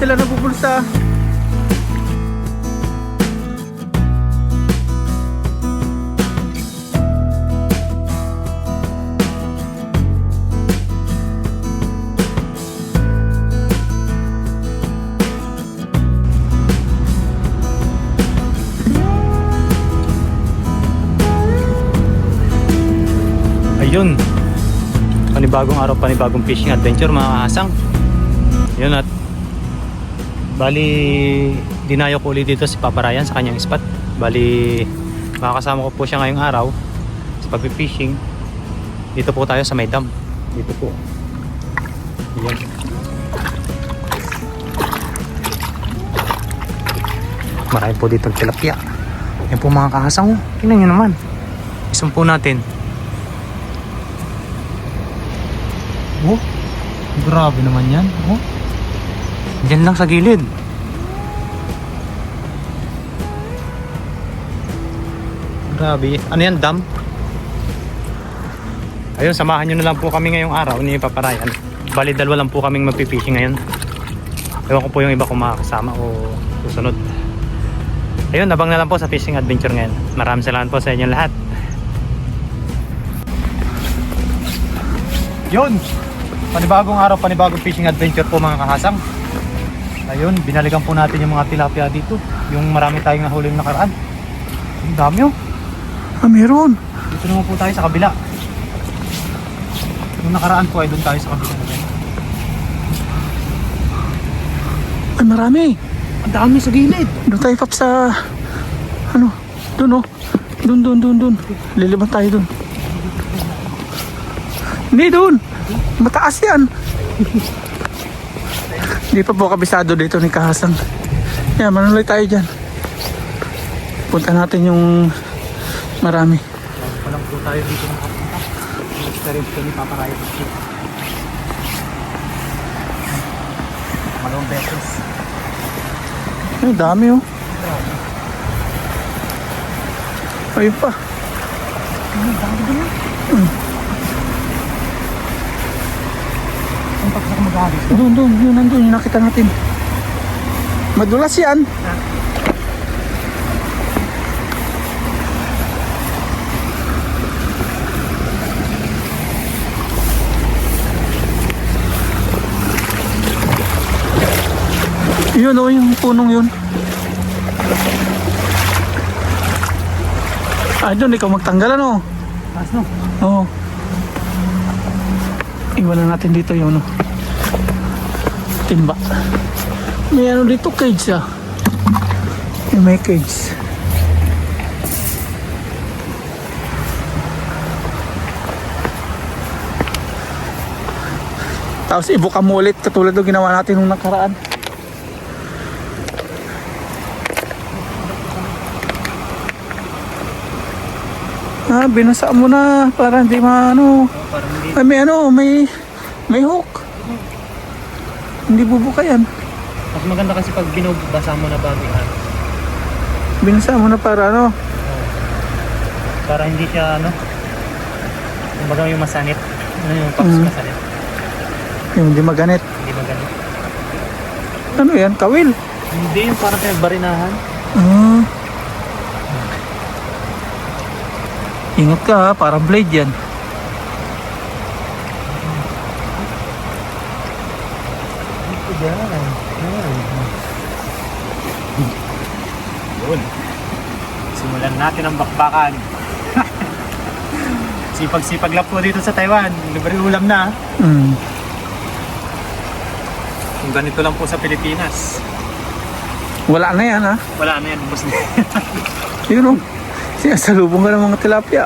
sila nabubulsa. Ayun, panibagong araw, panibagong fishing adventure mga kasang. Yun, at bali dinayo ko ulit dito si Papa Ryan sa kanyang spot. Bali makakasama ko po siya ngayong araw sa pag-fishing. Dito po tayo sa may dam. Dito po. Ayan. Marami po dito tilapia. Yan po mga kahasang. Tingnan nyo naman. Isumpo natin. Oh, grabe naman yan. Oh, diyan lang sa gilid. Grabe. Ano yan, dam? Ayun, samahan nyo na lang po kami ngayong araw ni Papa Ryan. Bali, dalawa lang po kaming magpipishing ngayon. Ewan ko po yung iba kung makakasama o susunod. Ayun, nabang na lang po sa fishing adventure ngayon. Maraming salamat po sa inyong lahat. Yun! Panibagong araw, panibagong fishing adventure po mga kahasang. Ayun, binalikan po natin yung mga tilapia dito. Yung marami tayong nahuling nakaraan. Ang dami oh. Ah, meron. Dito naman po tayo sa kabila. Yung nakaraan po ay doon tayo sa kabila. Ay, marami. Ang dami sa gilid. Doon tayo, Pap, sa... Ano? Doon, oh. Doon. Liliban tayo doon. Hindi, doon. Mataas yan. Hindi pa po kabisado dito ni Kahasang. Yan, manuloy tayo dyan. Punta natin yung marami. Walang po tayo dito nakapunta. Experience ko ni Papa Ryan. Malawang beses. Ay, dami oh. Ayun pa. Ang dami doon. Ang pagkasa ko mag-aagis. Doon, yun nandun, yung nakita natin. Madulas yan. Yun o, yung punong yun. Ah, doon ikaw magtanggal ano? Taas no? Oo. Iwanan natin dito yung ano, timba. May ano dito, cage ah. May cage. Tapos ibuka mo ulit katulad ng ginawa natin nung nakaraan. Ah, binasa mo na para hindi maano. Ay, may hook. Hindi bubuka yan. Mas maganda kasi pag binubasa mo na bago yan. Binasa mo na para ano. Para hindi siya ano. Kumbaga yung masanit. Ano yung pops masanit? Yung hindi maganit. Hindi maganit. Ano yan? Kawil? Hindi yung parang pinagbarinahan. Ah. Ingat ka ha, parang blade yan. Yun. Simulan natin ang bakbakan. Sipag-sipag lang po dito sa Taiwan. Libre ulam na. Kung ganito lang po sa Pilipinas. Wala na yan ha. Wala na yan. Bus na. Yun o. Sinasalubong ka ng mga tilapia.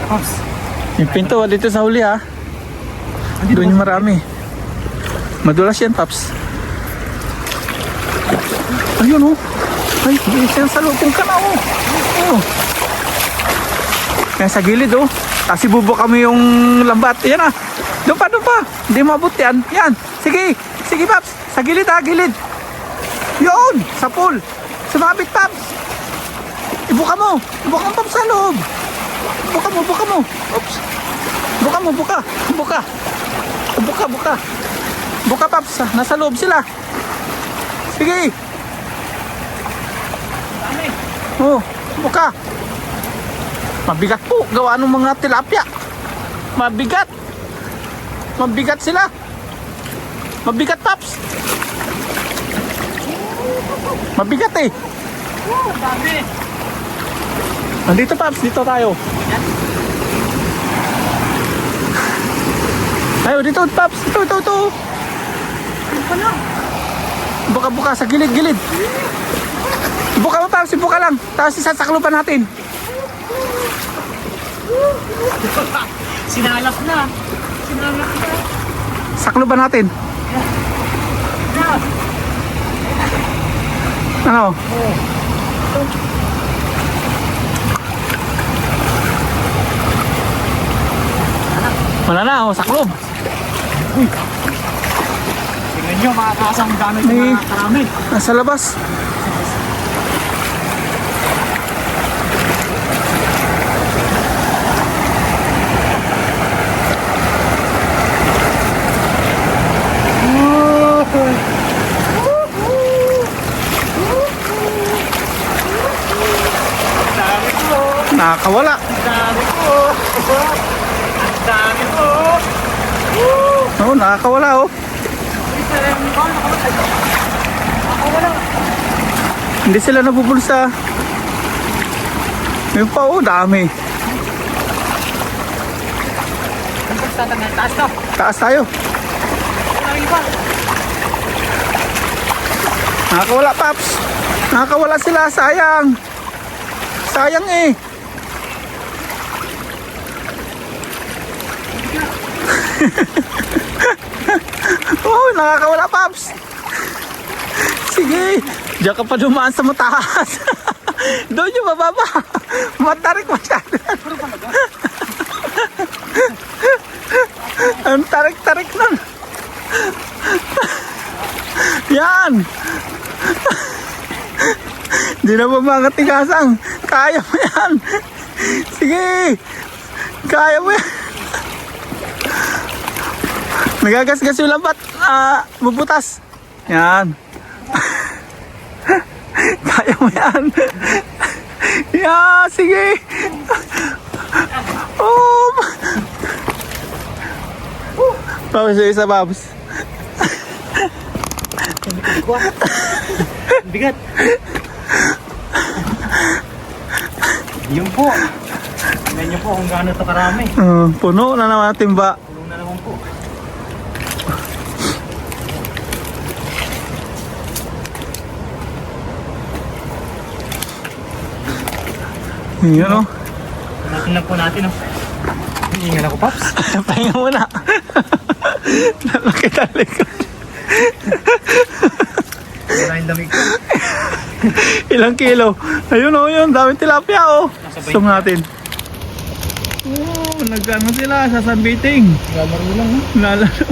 Pops. Yung pinto dito sa huli ha. Doon yung marami. Madulas yan, Paps. Ayun oh. Ay, sinasalubong ka na oh. Oh. Yan sa gilid oh. Kasi bubuk kami yung lambat. Yan ah. Doon pa. Hindi mabot yan. Yan. Sige Paps. Sa gilid ha, gilid. Yun, sa pool. Sumabit Paps. Ibuka mo Paps sa loob. Buka mo. Oops. Buka mo, buka. Buka. Buka, buka. Buka, Paps. Nasa loob sila. Sige. Oh, buka. Mabigat po. Gawa ng mga tilapia. Mabigat. Mabigat sila. Mabigat, Paps. Mabigat eh. Dami. Nandito, Paps. Dito tayo. Ayo, dito, Paps. Ito. Buka sa gilid. Buka mo, Paps. Buka lang. Tapos isasaklupan natin. Sinalap na. Sakluban natin. Ano? Wala na, oh, saklob. Tingnan nyo mga kasang gamit ng May- mga karami. Nasa labas. Dami ko. Nakakawala. Dami ko. Dami ko. Oo, nakakawala, oh. Hindi sila nabubulsa. May pa, oh, dami. Taas to. Taas tayo. Wala iba. Nakakawala, Paps. Nakakawala sila, sayang. Sayang eh. Oh, nakakawala, Paps. Sige. Diyan ka pa dumaan sa mataas. Doon yung mababa. Matarik masyado. Ang tarik-tarik nun. Yan. Di na ba mga tigasang? Kaya mo yan. Sige. Kaya mo yan. Nagagasgas yung lambat. Mabutas. Yan. Kaya mo yan. Yan. Sige. Oh. Babs, isa babs. Bigat. Yun po. Tingnan nyo po kung gaano ito karami. Puno na naman ang timba. Tulong na naman po. Yan o. Natin lang po natin. Oh. Hingal ako, Paps. Pahinga muna. Nalaki tali ko. Wala yung lamig ko. Ilang kilo? Ayun o, yun. Daming tilapia o. Nasabay. Sum natin. Oh, nagano sila, sasabiting. Lalaro lang, no? Lalaro.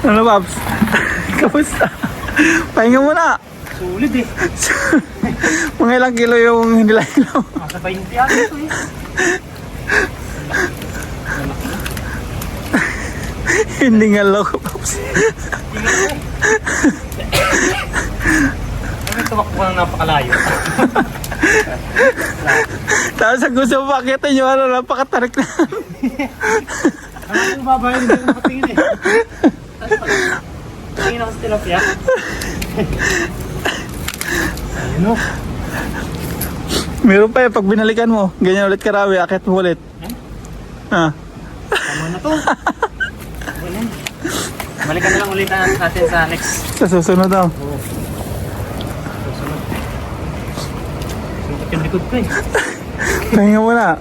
Ano, Babs? Kamusta? Pahinga muna. Sulit eh. Mga ilang kilo yung hilahilaw. Nasa 20 yan ito eh. Hindi nga loko, Babs. Ay, tumakbo ka ng napakalayo. Tapos ang gusto mo pakita nyo, ano, napakatarik na. Ano yung babae, hindi ko nakatingin eh. Tingin ako sa tilapia. Ayun o. Meron pa eh, pag binalikan mo, ganyan ulit karami, akit mo ulit. Ah. Tama na to. Wala. Balikan na lang ulit natin sa next. Sa susunod daw. Oo. Susunod. Susunod yung likod ko eh. Pahinga muna.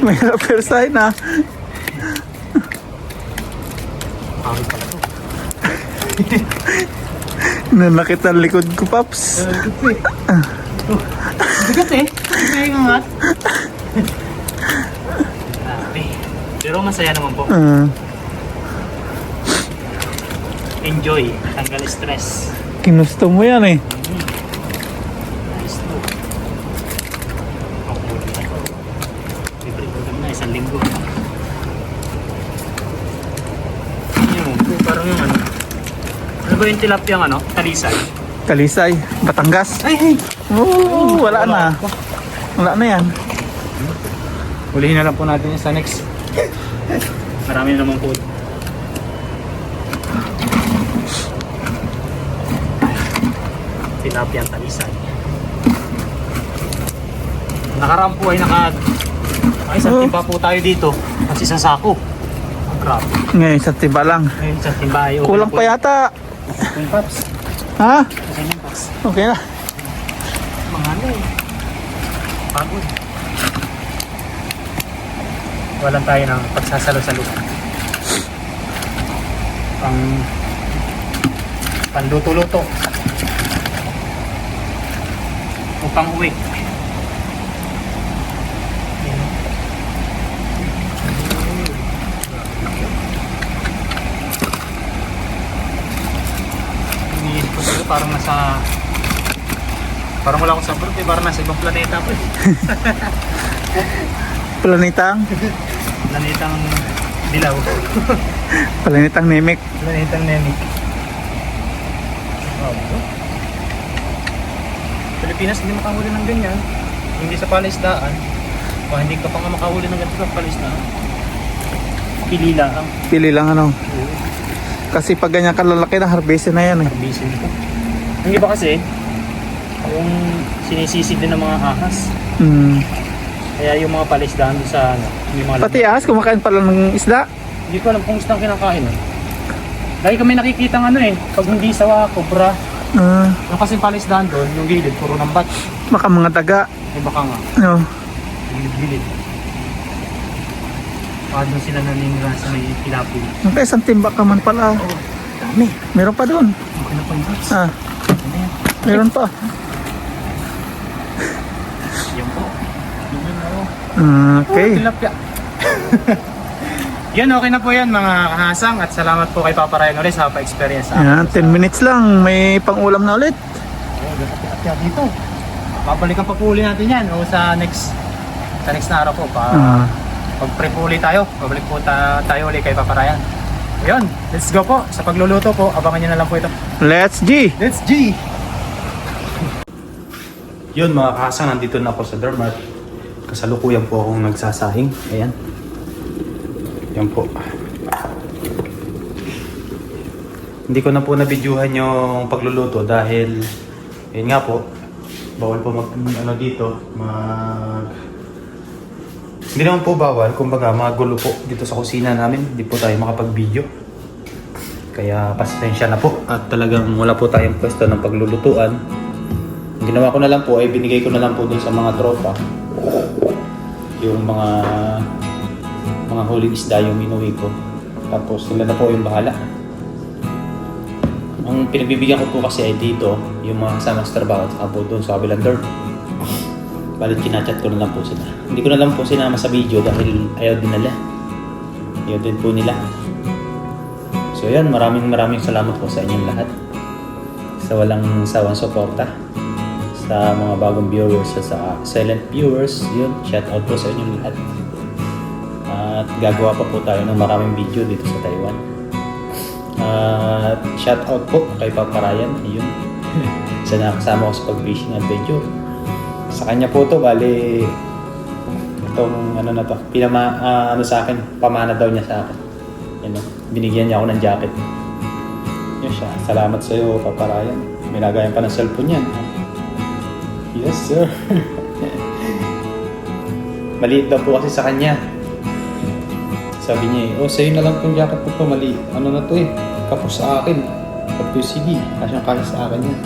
May rapper sign na. Pangit pala to. Nanakit ang likod ko, Paps. Likod ko eh. Oh. Bigat eh. May ingat. Grabe. Pero masaya naman po. Enjoy. Tanggal stress. Kinusto mo yan eh. Nice to. Libre ko lang na ba yung tilapiyang ano? Talisay? Talisay, Batangas. Ay! Oo, wala na. Wala na yan. Hulihin na lang po natin yung sa next. Marami na naman po. Tilapiyang talisay. Nakaraan po ay isang timba po tayo dito. Kasi isang sako. Ang grabe. Ngayon, sa tiba lang. Ngayon isang timba ay okay Kulang na po pa yata. yung paps. Ha? Okay na paps. Okay na. Mga ano eh. Pagod. Walang tayo ng pagsasalo-salo. Panluto-luto. O pang uwi. Iniisip ko talaga parang wala akong sabrot eh, parang nasa ibang planeta po eh. Planetang. Planetang dilaw. Planetang Nemec. Planetang Nemic. Pilipinas hindi makahuli ng ganyan. Hindi sa palaisdaan. O hindi ka pa nga makahuli ng ganito sa palaisdaan. Pili lang. Pili lang ano. Kasi pag ganyan kalalaki na, harvestin na yan eh. Busy nito. Yung iba kasi, yung sinisisig din ng mga ahas. Hmm. Kaya yung mga palaisdaan doon sa ano, yung mga Pati ahas, kumakain pala ng isda. hindi ko alam kung isang kinakain eh. Lagi kami nakikita ng ano eh, pag hindi sawa, cobra. Yung kasing palaisdaan doon, yung gilid, puro ng bat. Baka mga daga. May baka nga, No. gilid-gilid. Baka doon sila naninira sa may tilapia. Ang isang timba ka man pala. Dami. Meron pa doon. Okay na po yung bats. Ah, Ano yan? meron pa. Yan po. Yun na oh. Okay. Tilapia. Yan, okay na po yan mga kahasang at salamat po kay Papa Ryan ulit sa pa-experience sa Yan, 10 minutes lang. May pang-ulam na ulit. Oh, ganda tilapia dito. Babalikan pa po uli natin yan o sa next na araw po pa. Ah. Pag-prep po ulit tayo. Babalik po tayo ulit kay Papa Ryan. Ayun, let's go po. Sa pagluluto po, abangan nyo na lang po ito. Let's G! Let's G! Yun mga kahasang, nandito na ako sa Dermart. Kasalukuyan po akong nagsasahing. Ayan. Yan po. Hindi ko na po na-videohan yung pagluluto dahil yun nga po, bawal po hindi naman po bawal, kumbaga magulo po dito sa kusina namin, hindi po tayo makapag-video. Kaya pasensya na po at talagang wala po tayong pwesto ng paglulutuan. Ang ginawa ko na lang po ay binigay ko na lang po dun sa mga tropa. Yung mga huling isda yung inuwi ko. Tapos sila na po yung bahala. Ang pinagbibigyan ko po kasi ay dito, yung mga kasama sa trabaho at saka po doon sa kabilang dorm. Balit kinachat ko na lang po sila. Hindi ko na lang po sinama sa video dahil ayaw din nila. Ayaw din po nila. So yan, maraming salamat po sa inyong lahat. Sa walang sawang suporta. Sa mga bagong viewers, sa silent viewers, yun, shout out po sa inyong lahat. At gagawa pa po tayo ng maraming video dito sa Taiwan. At shout out po kay Papa Ryan, yun. Sa nakasama ko sa pag-fishing adventure. Sa kanya po to, bali itong ano na to, sa akin, pamana daw niya sa akin. Yan, binigyan niya ako ng jacket. Yun siya, salamat sa iyo Papa Ryan. May lagayan pa ng cellphone yan. Yes sir. Maliit daw po kasi sa kanya. Sabi niya sa'yo na lang itong jacket po to, mali. Ano na to eh, kapos sa akin. Kapos sige, kasyang sa akin yan.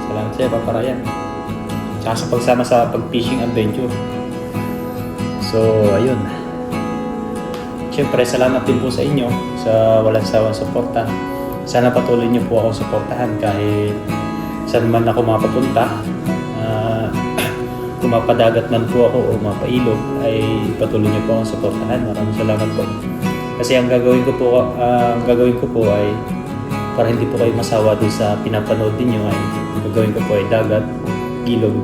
Salamat sa iyo Papa Ryan. Tsaka sa pagsama sa pag-fishing adventure. So, ayun. Siyempre, salamat din po sa inyo sa walang sawang suporta. Sana patuloy niyo po ako suportahan kahit saan man ako mapapunta. Kung mapadagat man po ako o mapailog, ay patuloy niyo po akong suportahan. Maraming salamat po. Kasi ang gagawin ko po ay para hindi po kayo masawa doon sa pinapanood niyo ay gagawin ko po ay dagat, ilog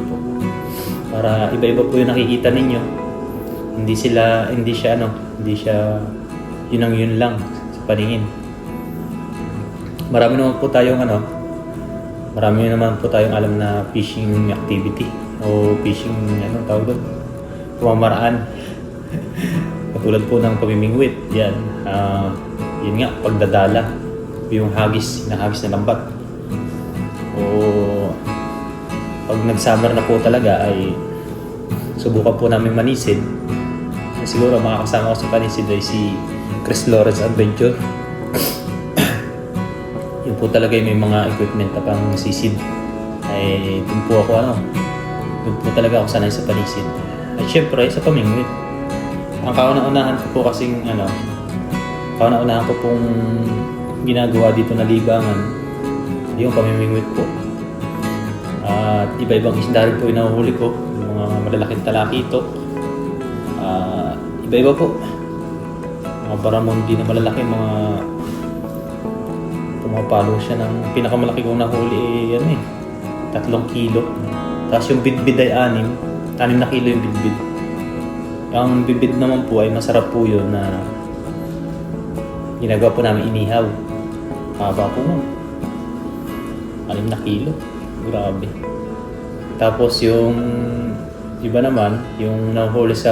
po. Para iba-iba po yung nakikita ninyo. Hindi siya yun lang sa paningin. marami naman po tayong marami naman po tayong alam na fishing activity o fishing tawag doon, pamamaraan. Katulad po ng pamimingwit, yan. Yun nga, pagdadala, yung hagis na lambat. O pag nag-summer na po talaga ay subukan po namin manisid. Siguro makakasama ko sa panisid ay si Chris Lawrence Adventure. Yun po talaga yung may mga equipment na pang sisid. Ay dun po ako dun po talaga ako sanay sa panisid. At syempre sa pamingwit. Ang kauna-unahan ko po kasing kauna-unahan ko pong ginagawa dito na libangan yung pamimingwit po. At iba-ibang isda rin po yung nahuhuli ko, yung mga malalaking talakito. Iba-iba po. Mga baramundi na malalaki, mga pumapalo siya ng pinakamalaki kong nahuli 3 kilo. Tapos yung bidbid ay 6 na kilo yung bidbid. Ang bibid naman po ay masarap po yun na ginagawa po namin inihaw. Haba po nun. 6 na kilo. Grabe. Tapos yung iba naman, yung nahuli sa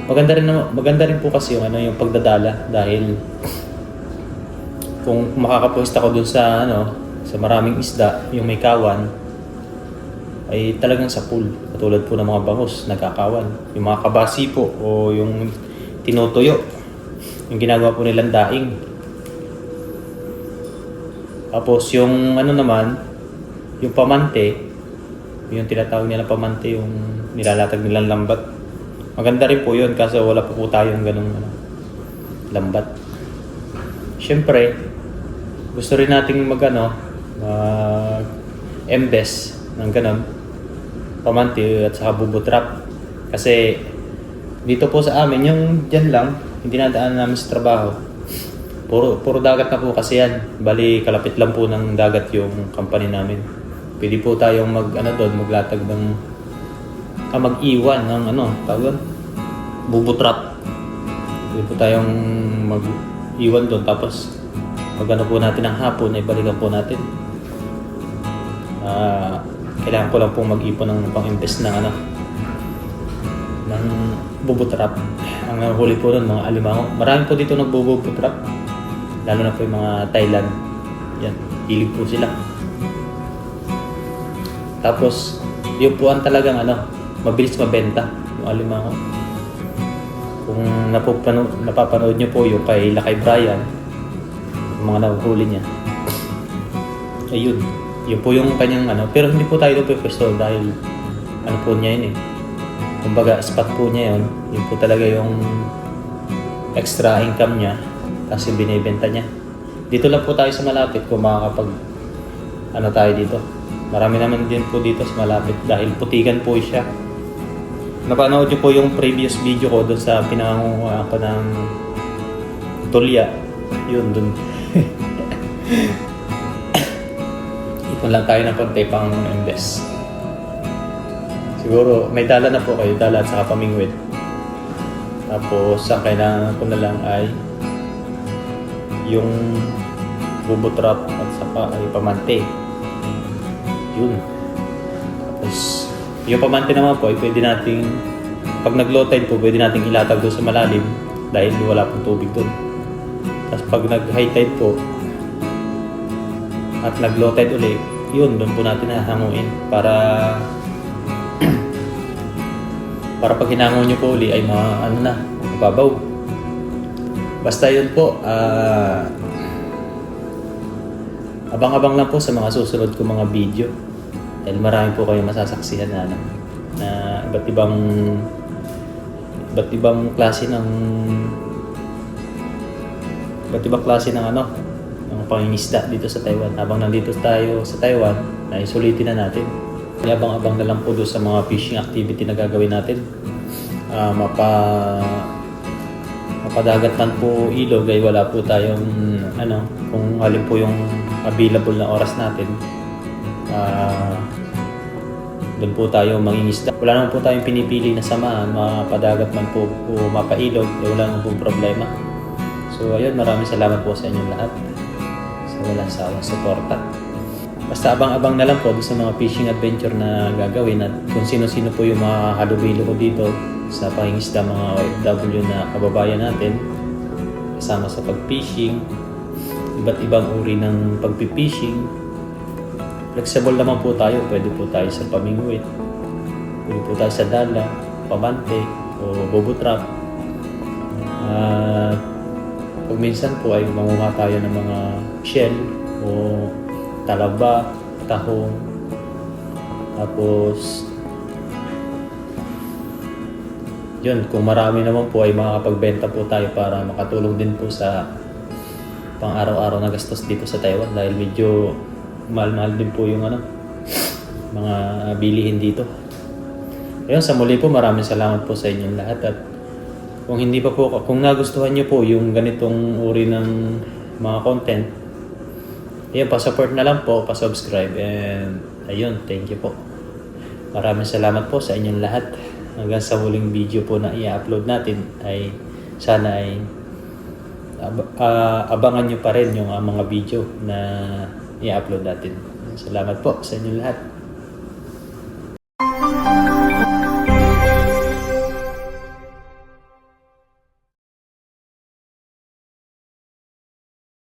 maganda rin po kasi yung pagdadala dahil kung makakapusta ko dun sa sa maraming isda, yung may kawan ay talagang sa pool. Katulad po ng mga bangus, nagkakawan. Yung mga kabasi po o yung tinutuyo. Yung ginagawa po nilang daing. Tapos yung naman, yung pamante, yung tinatawag nila pamante, yung nilalatag nilang lambat. Maganda rin po yun kasi wala po tayong ganung lambat. Siyempre, gusto rin nating embes ng ganon, pamante at saka bubutrap. Kasi dito po sa amin, yung dyan lang, hindi nadaan namin sa trabaho. Puro dagat na po kasi yan. Bali, kalapit lang po ng dagat yung company namin. Pwede po tayong maglatag ng mag-iwan ng tawag, bubutrap. Pwede po tayong mag-iwan doon tapos po natin ng hapon ay balikan po natin. Kailangan ko lang pong mag-ipon ng pang-invest ng ng bubutrap. Ang huli po nun, mga alimango. Marami po dito nagbubutrap. Lalo na po yung mga Thailand. Yan, hilig po sila. Tapos, yun po ang talagang mabilis mabenta yung alimango. Kung napapanood nyo po yung kay Lakay Brian, yung mga nahuhuli niya. Ayun. Yun po yung kanyang pero hindi po tayo doon pwesto dahil po niya yun kumbaga spot po niya yun. Yun po talaga yung extra income niya kasi binibenta niya. Dito lang po tayo sa malapit kung makakapag tayo dito. Marami naman din po dito sa malapit dahil putikan po siya. Napanood niyo po yung previous video ko doon sa pinangunguha ko ng tulya. Yun doon. Ipon lang tayo ng konti pang invest. Siguro may dala na po kayo, dala at saka pamingwit. Tapos ang kailangan ko na lang ay yung bubutrap at saka ay pamante. Yun. Tapos yung pamante naman po ay pwede nating pag nag-low tide po pwede nating ilatag doon sa malalim dahil wala pong tubig doon. Tapos pag nag-high tide po at nag-low tide ulit, yun, doon po natin hahanguin para pag hinango nyo po ulit ay mababaw. Basta yun po, abang-abang lang po sa mga susunod ko mga video dahil marami po kayong masasaksihan na iba't ibang klase ng ng pangingisda dito sa Taiwan. Habang nandito tayo sa Taiwan, ay sulitin na natin. Abang-abang na lang po doon sa mga fishing activity na gagawin natin. Mapadagat man po ilog ay wala po tayong kung alin po yung available na oras natin. Doon po tayo mangingisda. Wala naman po tayong pinipili na samahan, mapadagat man po o mapailog, wala naman po problema. So ayun, maraming salamat po sa inyong lahat. sa walang sawang suporta. Basta abang-abang na lang po doon sa mga fishing adventure na gagawin at kung sino-sino po yung mga halubilo ko dito sa pangingisda mga OFW na kababayan natin kasama sa pag-fishing, iba't ibang uri ng pag-fishing. Flexible naman po tayo, pwede po tayo sa pamingwit, pwede po tayo sa dala, pabante o bobo trap. At pag minsan po ay manguha tayo ng mga shell o talaba, tahong, tapos yun, kung marami naman po ay makakapagbenta po tayo para makatulong din po sa pang araw-araw na gastos dito sa Taiwan dahil medyo mahal-mahal din po yung mga bilihin dito. Ayun, sa muli po maraming salamat po sa inyong lahat at kung nagustuhan niyo po yung ganitong uri ng mga content, ayun, pa-support na lang po, pa-subscribe, and ayun, thank you po. Maraming salamat po sa inyong lahat. Hanggang sa muling video po na i-upload natin ay sana ay abangan nyo pa rin yung mga video na i-upload natin. Salamat po sa inyong lahat.